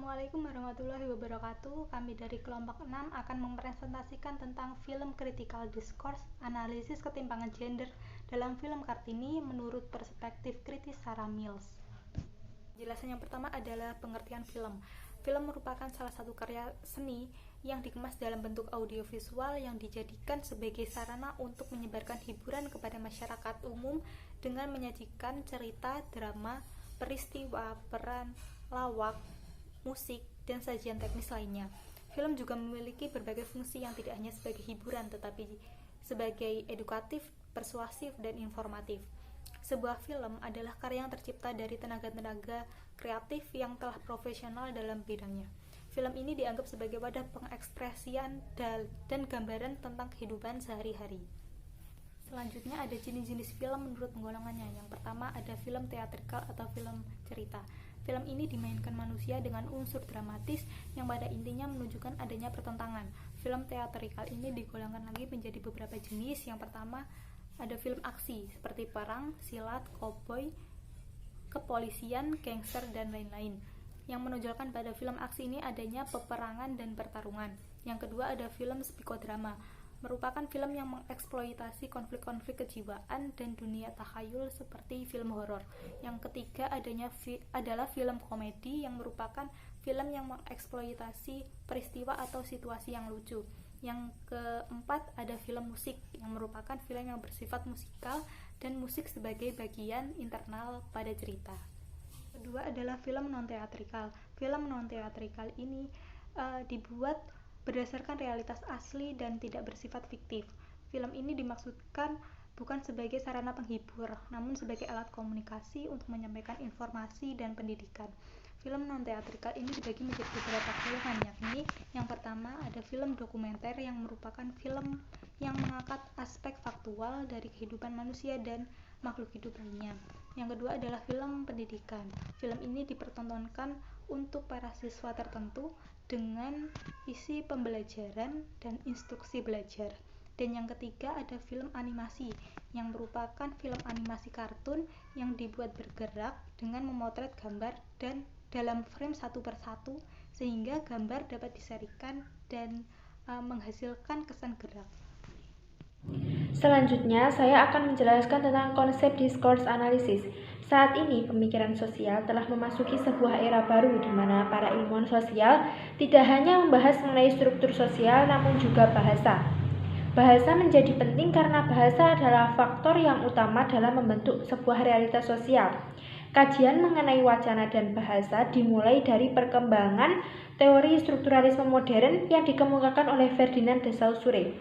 Assalamualaikum warahmatullahi wabarakatuh. Kami dari kelompok 6 akan mempresentasikan tentang film Critical Discourse, analisis ketimpangan gender dalam film Kartini menurut perspektif kritis Sarah Mills. Penjelasan yang pertama adalah pengertian film. Film merupakan salah satu karya seni yang dikemas dalam bentuk audiovisual yang dijadikan sebagai sarana untuk menyebarkan hiburan kepada masyarakat umum dengan menyajikan cerita, drama, peristiwa, peran, lawak, musik, dan sajian teknis lainnya. Film juga memiliki berbagai fungsi yang tidak hanya sebagai hiburan tetapi sebagai edukatif, persuasif, dan informatif. Sebuah film adalah karya yang tercipta dari tenaga-tenaga kreatif yang telah profesional dalam bidangnya. Film ini dianggap sebagai wadah pengekspresian dan gambaran tentang kehidupan sehari-hari. Selanjutnya ada jenis-jenis film menurut penggolongannya. Yang pertama ada film teatrikal atau film cerita. Film ini dimainkan manusia dengan unsur dramatis yang pada intinya menunjukkan adanya pertentangan. Film teatrikal ini digolongkan lagi menjadi beberapa jenis. Yang pertama ada film aksi seperti perang, silat, koboi, kepolisian, gangster, dan lain-lain. Yang menonjolkan pada film aksi ini adanya peperangan dan pertarungan. Yang kedua ada film psikodrama, merupakan film yang mengeksploitasi konflik-konflik kejiwaan dan dunia takhayul seperti film horor. Yang ketiga adalah film komedi yang merupakan film yang mengeksploitasi peristiwa atau situasi yang lucu. Yang keempat ada film musik yang merupakan film yang bersifat musikal dan musik sebagai bagian internal pada cerita. Kedua adalah film non-teatrikal. Film non-teatrikal ini dibuat berdasarkan realitas asli dan tidak bersifat fiktif. Film ini dimaksudkan bukan sebagai sarana penghibur, namun sebagai alat komunikasi untuk menyampaikan informasi dan pendidikan. Film non-teatrikal ini dibagi menjadi beberapa golongan, yakni yang pertama ada film dokumenter yang merupakan film yang mengangkat aspek faktual dari kehidupan manusia dan makhluk hidup lainnya. Yang kedua adalah film pendidikan. Film ini dipertontonkan untuk para siswa tertentu dengan isi pembelajaran dan instruksi belajar. Dan yang ketiga ada film animasi yang merupakan film animasi kartun yang dibuat bergerak dengan memotret gambar dan dalam frame satu persatu sehingga gambar dapat diserikan dan menghasilkan kesan gerak. Selanjutnya, saya akan menjelaskan tentang konsep discourse analysis. Saat ini, pemikiran sosial telah memasuki sebuah era baru di mana para ilmuwan sosial tidak hanya membahas mengenai struktur sosial, namun juga bahasa. Bahasa menjadi penting karena bahasa adalah faktor yang utama dalam membentuk sebuah realitas sosial. Kajian mengenai wacana dan bahasa dimulai dari perkembangan teori strukturalisme modern yang dikemukakan oleh Ferdinand de Saussure.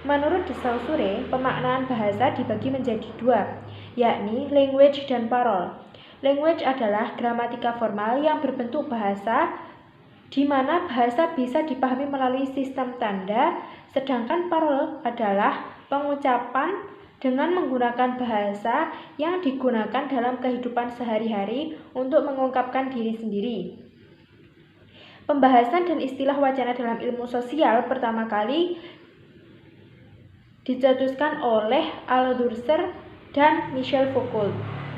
Menurut de Saussure, pemaknaan bahasa dibagi menjadi dua, yakni language dan parole. Language adalah gramatika formal yang berbentuk bahasa, di mana bahasa bisa dipahami melalui sistem tanda, sedangkan parole adalah pengucapan dengan menggunakan bahasa yang digunakan dalam kehidupan sehari-hari untuk mengungkapkan diri sendiri. Pembahasan dan istilah wacana dalam ilmu sosial pertama kali dicetuskan oleh Althusser dan Michel Foucault.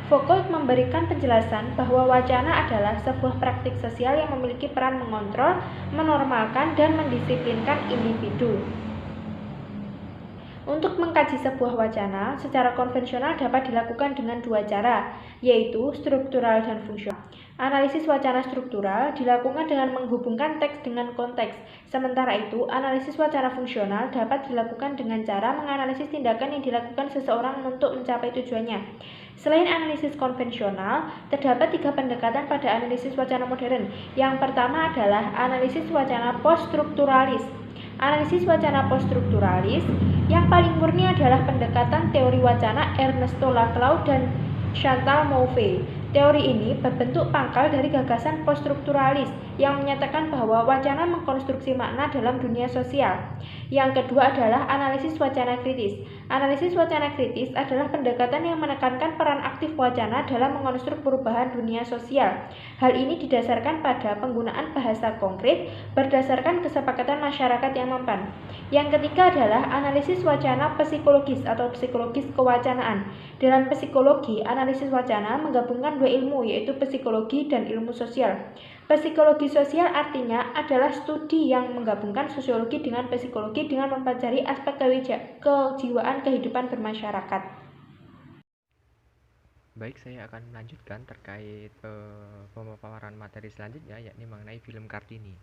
Foucault memberikan penjelasan bahwa wacana adalah sebuah praktik sosial yang memiliki peran mengontrol, menormalkan, dan mendisiplinkan individu. Untuk mengkaji sebuah wacana, secara konvensional dapat dilakukan dengan dua cara, yaitu struktural dan fungsional. Analisis wacana struktural dilakukan dengan menghubungkan teks dengan konteks. Sementara itu, analisis wacana fungsional dapat dilakukan dengan cara menganalisis tindakan yang dilakukan seseorang untuk mencapai tujuannya. Selain analisis konvensional, terdapat tiga pendekatan pada analisis wacana modern. Yang pertama adalah analisis wacana poststrukturalis. Analisis wacana poststrukturalis yang paling murni adalah pendekatan teori wacana Ernesto Laclau dan Chantal Mouffe. Teori ini berbentuk pangkal dari gagasan poststrukturalis yang menyatakan bahwa wacana mengkonstruksi makna dalam dunia sosial. Yang kedua adalah analisis wacana kritis. Analisis wacana kritis adalah pendekatan yang menekankan peran aktif wacana dalam mengonstruk perubahan dunia sosial. Hal ini didasarkan pada penggunaan bahasa konkret berdasarkan kesepakatan masyarakat yang mempan. Yang ketiga adalah analisis wacana psikologis atau psikologis kewacanaan. Dalam psikologi, analisis wacana menggabungkan dua dua ilmu, yaitu psikologi dan ilmu sosial. Psikologi sosial artinya adalah studi yang menggabungkan sosiologi dengan psikologi dengan mempelajari aspek kejiwaan kehidupan bermasyarakat. Baik, saya akan melanjutkan terkait pemaparan materi selanjutnya, yakni mengenai film Kartini.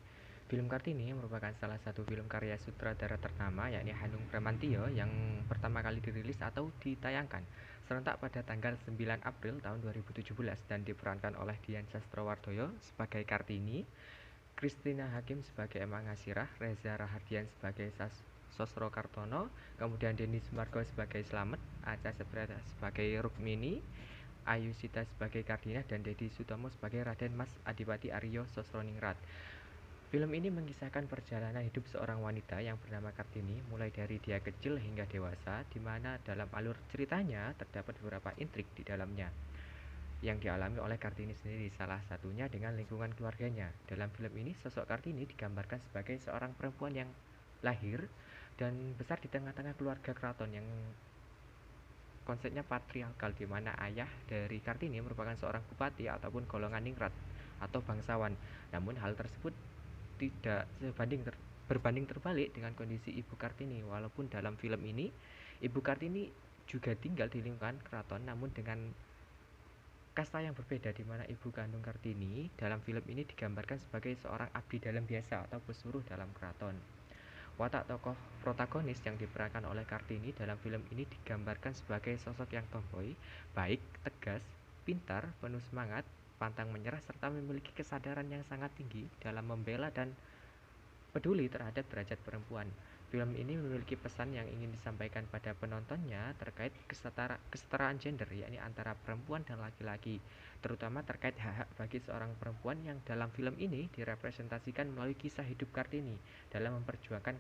Film Kartini merupakan salah satu film karya sutradara ternama, yakni Hanung Bramantyo, yang pertama kali dirilis atau ditayangkan serentak pada tanggal 9 April tahun 2017 dan diperankan oleh Dian Sastrowardoyo sebagai Kartini, Christina Hakim sebagai Emma Ngasirah, Reza Rahardian sebagai Sosro Kartono, kemudian Denny Sumargo sebagai Slamet, Acha Septriasa sebagai Rukmini, Ayu Sita sebagai Kardina, dan Dedi Sutomo sebagai Raden Mas Adipati Aryo Sosroningrat. Film ini mengisahkan perjalanan hidup seorang wanita yang bernama Kartini mulai dari dia kecil hingga dewasa, di mana dalam alur ceritanya terdapat beberapa intrik di dalamnya yang dialami oleh Kartini sendiri, salah satunya dengan lingkungan keluarganya. Dalam film ini sosok Kartini digambarkan sebagai seorang perempuan yang lahir dan besar di tengah-tengah keluarga keraton yang konsepnya patriarkal, di mana ayah dari Kartini merupakan seorang bupati ataupun golongan ningrat atau bangsawan. Namun hal tersebut tidak berbanding terbalik dengan kondisi Ibu Kartini. Walaupun dalam film ini Ibu Kartini juga tinggal di lingkungan keraton, namun dengan kasta yang berbeda, di mana ibu kandung Kartini dalam film ini digambarkan sebagai seorang abdi dalam biasa atau pesuruh dalam keraton. Watak tokoh protagonis yang diperankan oleh Kartini dalam film ini digambarkan sebagai sosok yang tomboy, baik, tegas, pintar, penuh semangat, pantang menyerah, serta memiliki kesadaran yang sangat tinggi dalam membela dan peduli terhadap derajat perempuan. Film ini memiliki pesan yang ingin disampaikan pada penontonnya terkait kesetaraan gender, yakni antara perempuan dan laki-laki, terutama terkait hak-hak bagi seorang perempuan yang dalam film ini direpresentasikan melalui kisah hidup Kartini dalam memperjuangkan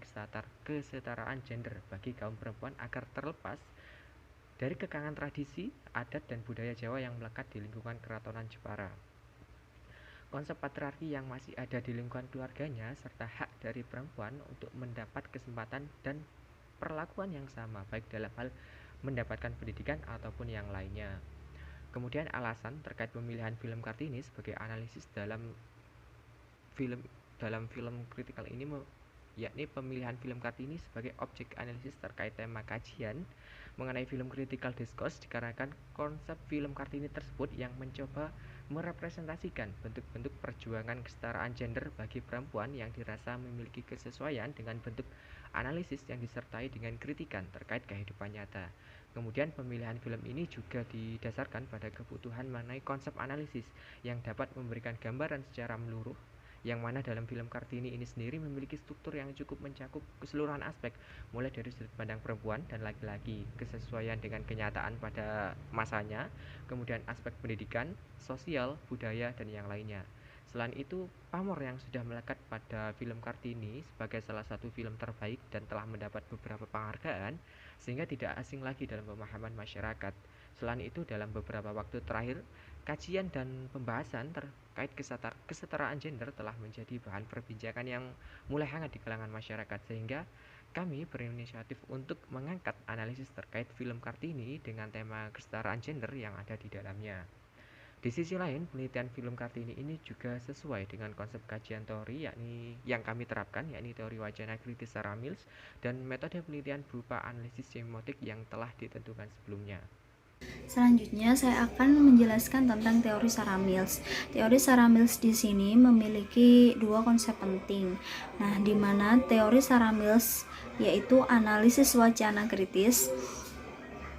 kesetaraan gender bagi kaum perempuan agar terlepas dari kekangan tradisi, adat, dan budaya Jawa yang melekat di lingkungan keratonan Jepara. Konsep patriarki yang masih ada di lingkungan keluarganya, serta hak dari perempuan untuk mendapat kesempatan dan perlakuan yang sama, baik dalam hal mendapatkan pendidikan ataupun yang lainnya. Kemudian alasan terkait pemilihan film Kartini sebagai analisis dalam film kritikal ini, yakni pemilihan film Kartini sebagai objek analisis terkait tema kajian mengenai film critical discourse, dikarenakan konsep film Kartini tersebut yang mencoba merepresentasikan bentuk-bentuk perjuangan kesetaraan gender bagi perempuan yang dirasa memiliki kesesuaian dengan bentuk analisis yang disertai dengan kritikan terkait kehidupan nyata. Kemudian pemilihan film ini juga didasarkan pada kebutuhan mengenai konsep analisis yang dapat memberikan gambaran secara menyeluruh, yang mana dalam film Kartini ini sendiri memiliki struktur yang cukup mencakup keseluruhan aspek, mulai dari sudut pandang perempuan dan laki-laki, kesesuaian dengan kenyataan pada masanya, kemudian aspek pendidikan, sosial, budaya, dan yang lainnya. Selain itu, pamor yang sudah melekat pada film Kartini sebagai salah satu film terbaik dan telah mendapat beberapa penghargaan, sehingga tidak asing lagi dalam pemahaman masyarakat. Selain itu, dalam beberapa waktu terakhir, kajian dan pembahasan terkait kesetaraan gender telah menjadi bahan perbincangan yang mulai hangat di kalangan masyarakat, sehingga kami berinisiatif untuk mengangkat analisis terkait film Kartini dengan tema kesetaraan gender yang ada di dalamnya. Di sisi lain, penelitian film Kartini ini juga sesuai dengan konsep kajian teori yang kami terapkan, yakni teori wacana kritis Sarah Mills dan metode penelitian berupa analisis semiotik yang telah ditentukan sebelumnya. Selanjutnya saya akan menjelaskan tentang teori Sarah Mills. Teori Sarah Mills di sini memiliki dua konsep penting. Nah, di mana teori Sarah Mills yaitu analisis wacana kritis,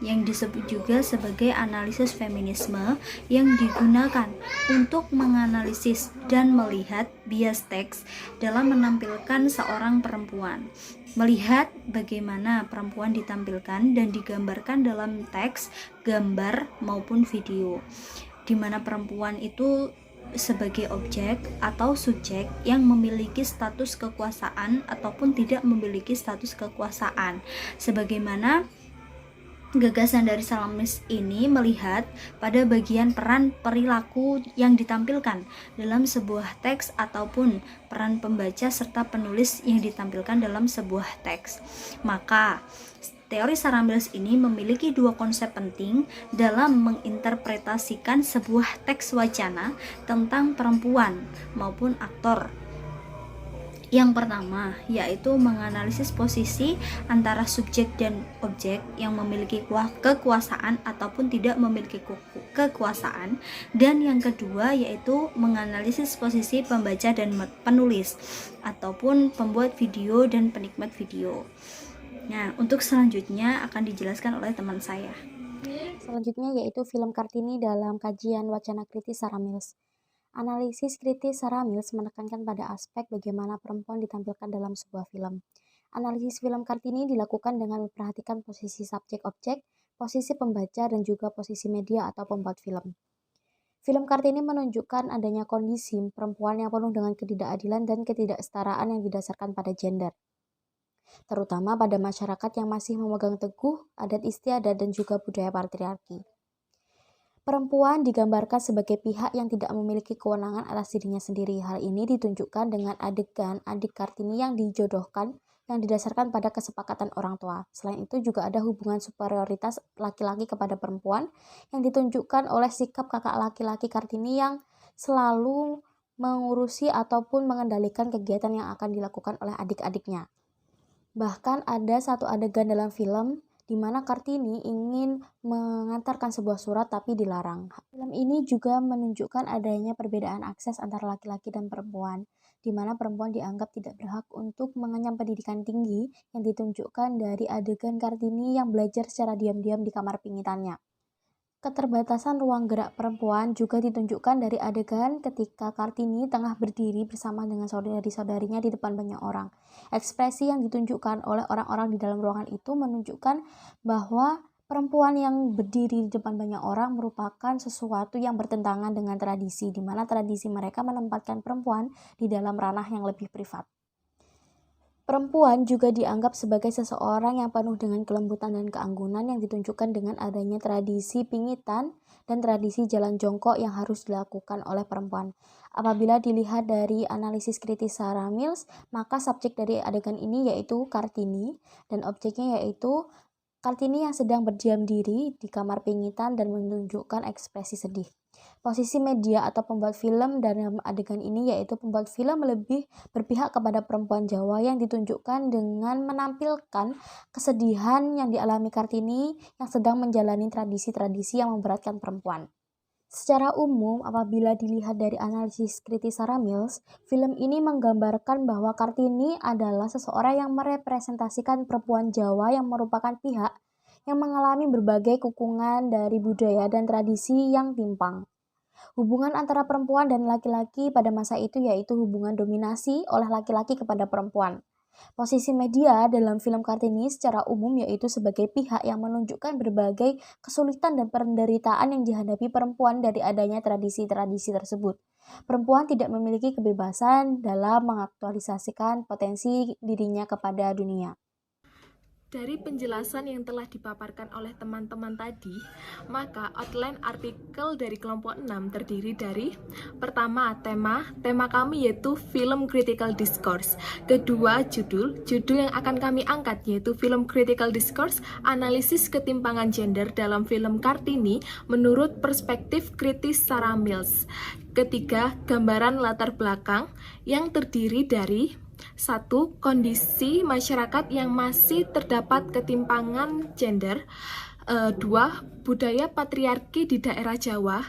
yang disebut juga sebagai analisis feminisme, yang digunakan untuk menganalisis dan melihat bias teks dalam menampilkan seorang perempuan, melihat bagaimana perempuan ditampilkan dan digambarkan dalam teks, gambar maupun video, di mana perempuan itu sebagai objek atau subjek yang memiliki status kekuasaan ataupun tidak memiliki status kekuasaan, sebagaimana gagasan dari Sarah Mills ini melihat pada bagian peran perilaku yang ditampilkan dalam sebuah teks ataupun peran pembaca serta penulis yang ditampilkan dalam sebuah teks. Maka teori Sarah Mills ini memiliki dua konsep penting dalam menginterpretasikan sebuah teks wacana tentang perempuan maupun aktor. Yang pertama yaitu menganalisis posisi antara subjek dan objek yang memiliki kekuasaan ataupun tidak memiliki kekuasaan, dan yang kedua yaitu menganalisis posisi pembaca dan penulis ataupun pembuat video dan penikmat video. Nah, untuk selanjutnya akan dijelaskan oleh teman saya. Selanjutnya yaitu film Kartini dalam kajian wacana kritis Sarah Mills. Analisis kritis Sarah Mills menekankan pada aspek bagaimana perempuan ditampilkan dalam sebuah film. Analisis film Kartini dilakukan dengan memperhatikan posisi subjek-objek, posisi pembaca, dan juga posisi media atau pembuat film. Film Kartini menunjukkan adanya kondisi perempuan yang penuh dengan ketidakadilan dan ketidaksetaraan yang didasarkan pada gender, terutama pada masyarakat yang masih memegang teguh adat istiadat dan juga budaya patriarki. Perempuan digambarkan sebagai pihak yang tidak memiliki kewenangan atas dirinya sendiri. Hal ini ditunjukkan dengan adegan adik Kartini yang dijodohkan yang didasarkan pada kesepakatan orang tua. Selain itu juga ada hubungan superioritas laki-laki kepada perempuan yang ditunjukkan oleh sikap kakak laki-laki Kartini yang selalu mengurusi ataupun mengendalikan kegiatan yang akan dilakukan oleh adik-adiknya. Bahkan ada satu adegan dalam film di mana Kartini ingin mengantarkan sebuah surat tapi dilarang. Film ini juga menunjukkan adanya perbedaan akses antara laki-laki dan perempuan, di mana perempuan dianggap tidak berhak untuk mengenyam pendidikan tinggi yang ditunjukkan dari adegan Kartini yang belajar secara diam-diam di kamar pingitannya. Keterbatasan ruang gerak perempuan juga ditunjukkan dari adegan ketika Kartini tengah berdiri bersama dengan saudari-saudarinya di depan banyak orang. Ekspresi yang ditunjukkan oleh orang-orang di dalam ruangan itu menunjukkan bahwa perempuan yang berdiri di depan banyak orang merupakan sesuatu yang bertentangan dengan tradisi, di mana tradisi mereka menempatkan perempuan di dalam ranah yang lebih privat. Perempuan juga dianggap sebagai seseorang yang penuh dengan kelembutan dan keanggunan yang ditunjukkan dengan adanya tradisi pingitan dan tradisi jalan jongkok yang harus dilakukan oleh perempuan. Apabila dilihat dari analisis kritis Sarah Mills, maka subjek dari adegan ini yaitu Kartini dan objeknya yaitu Kartini yang sedang berdiam diri di kamar pingitan dan menunjukkan ekspresi sedih. Posisi media atau pembuat film dalam adegan ini yaitu pembuat film lebih berpihak kepada perempuan Jawa yang ditunjukkan dengan menampilkan kesedihan yang dialami Kartini yang sedang menjalani tradisi-tradisi yang memberatkan perempuan. Secara umum, apabila dilihat dari analisis kritis Sarah Mills, film ini menggambarkan bahwa Kartini adalah seseorang yang merepresentasikan perempuan Jawa yang merupakan pihak yang mengalami berbagai kukungan dari budaya dan tradisi yang timpang. Hubungan antara perempuan dan laki-laki pada masa itu yaitu hubungan dominasi oleh laki-laki kepada perempuan. Posisi media dalam film Kartini secara umum yaitu sebagai pihak yang menunjukkan berbagai kesulitan dan penderitaan yang dihadapi perempuan dari adanya tradisi-tradisi tersebut. Perempuan tidak memiliki kebebasan dalam mengaktualisasikan potensi dirinya kepada dunia. Dari penjelasan yang telah dipaparkan oleh teman-teman tadi, maka outline artikel dari kelompok 6 terdiri dari pertama, tema kami yaitu film critical discourse. Kedua, judul yang akan kami angkat yaitu film critical discourse, analisis ketimpangan gender dalam film Kartini menurut perspektif kritis Sarah Mills. Ketiga, gambaran latar belakang yang terdiri dari 1. Kondisi masyarakat yang masih terdapat ketimpangan gender. 2. Budaya patriarki di daerah Jawa.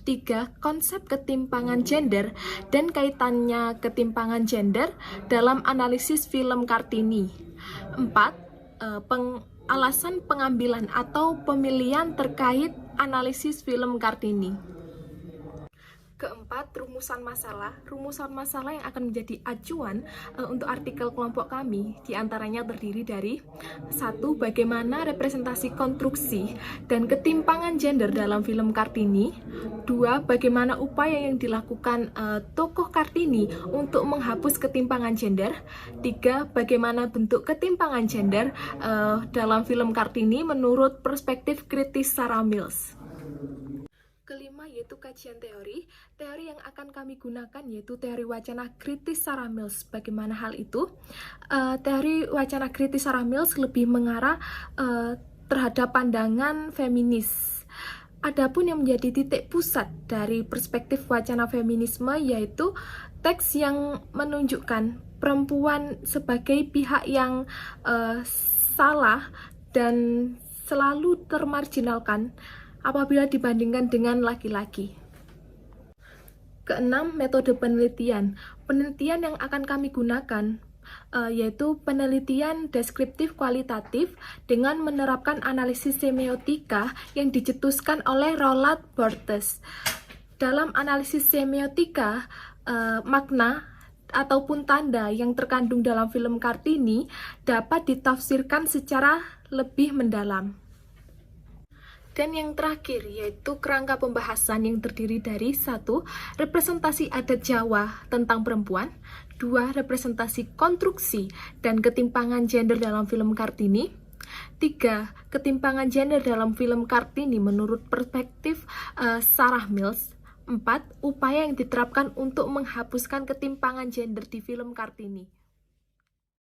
3. Konsep ketimpangan gender dan kaitannya ketimpangan gender dalam analisis film Kartini. 4. Alasan pengambilan atau pemilihan terkait analisis film Kartini. Keempat, rumusan masalah yang akan menjadi acuan untuk artikel kelompok kami, diantaranya terdiri dari 1. Bagaimana representasi konstruksi dan ketimpangan gender dalam film Kartini. 2. Bagaimana upaya yang dilakukan tokoh Kartini untuk menghapus ketimpangan gender. 3. Bagaimana bentuk ketimpangan gender dalam film Kartini menurut perspektif kritis Sarah Mills. kelima yaitu kajian teori. Teori yang akan kami gunakan yaitu teori wacana kritis Sarah Mills. Bagaimana hal itu? Teori wacana kritis Sarah Mills lebih mengarah terhadap pandangan feminis. Adapun yang menjadi titik pusat dari perspektif wacana feminisme yaitu teks yang menunjukkan perempuan sebagai pihak yang salah dan selalu termarginalkan apabila dibandingkan dengan laki-laki. Keenam, metode penelitian. Penelitian yang akan kami gunakan yaitu penelitian deskriptif kualitatif dengan menerapkan analisis semiotika yang dicetuskan oleh Roland Barthes. Dalam analisis semiotika, makna ataupun tanda yang terkandung dalam film Kartini dapat ditafsirkan secara lebih mendalam. Dan yang terakhir yaitu kerangka pembahasan yang terdiri dari 1. Representasi adat Jawa tentang perempuan, 2. Representasi konstruksi dan ketimpangan gender dalam film Kartini, 3. Ketimpangan gender dalam film Kartini menurut perspektif Sarah Mills, 4. Upaya yang diterapkan untuk menghapuskan ketimpangan gender di film Kartini.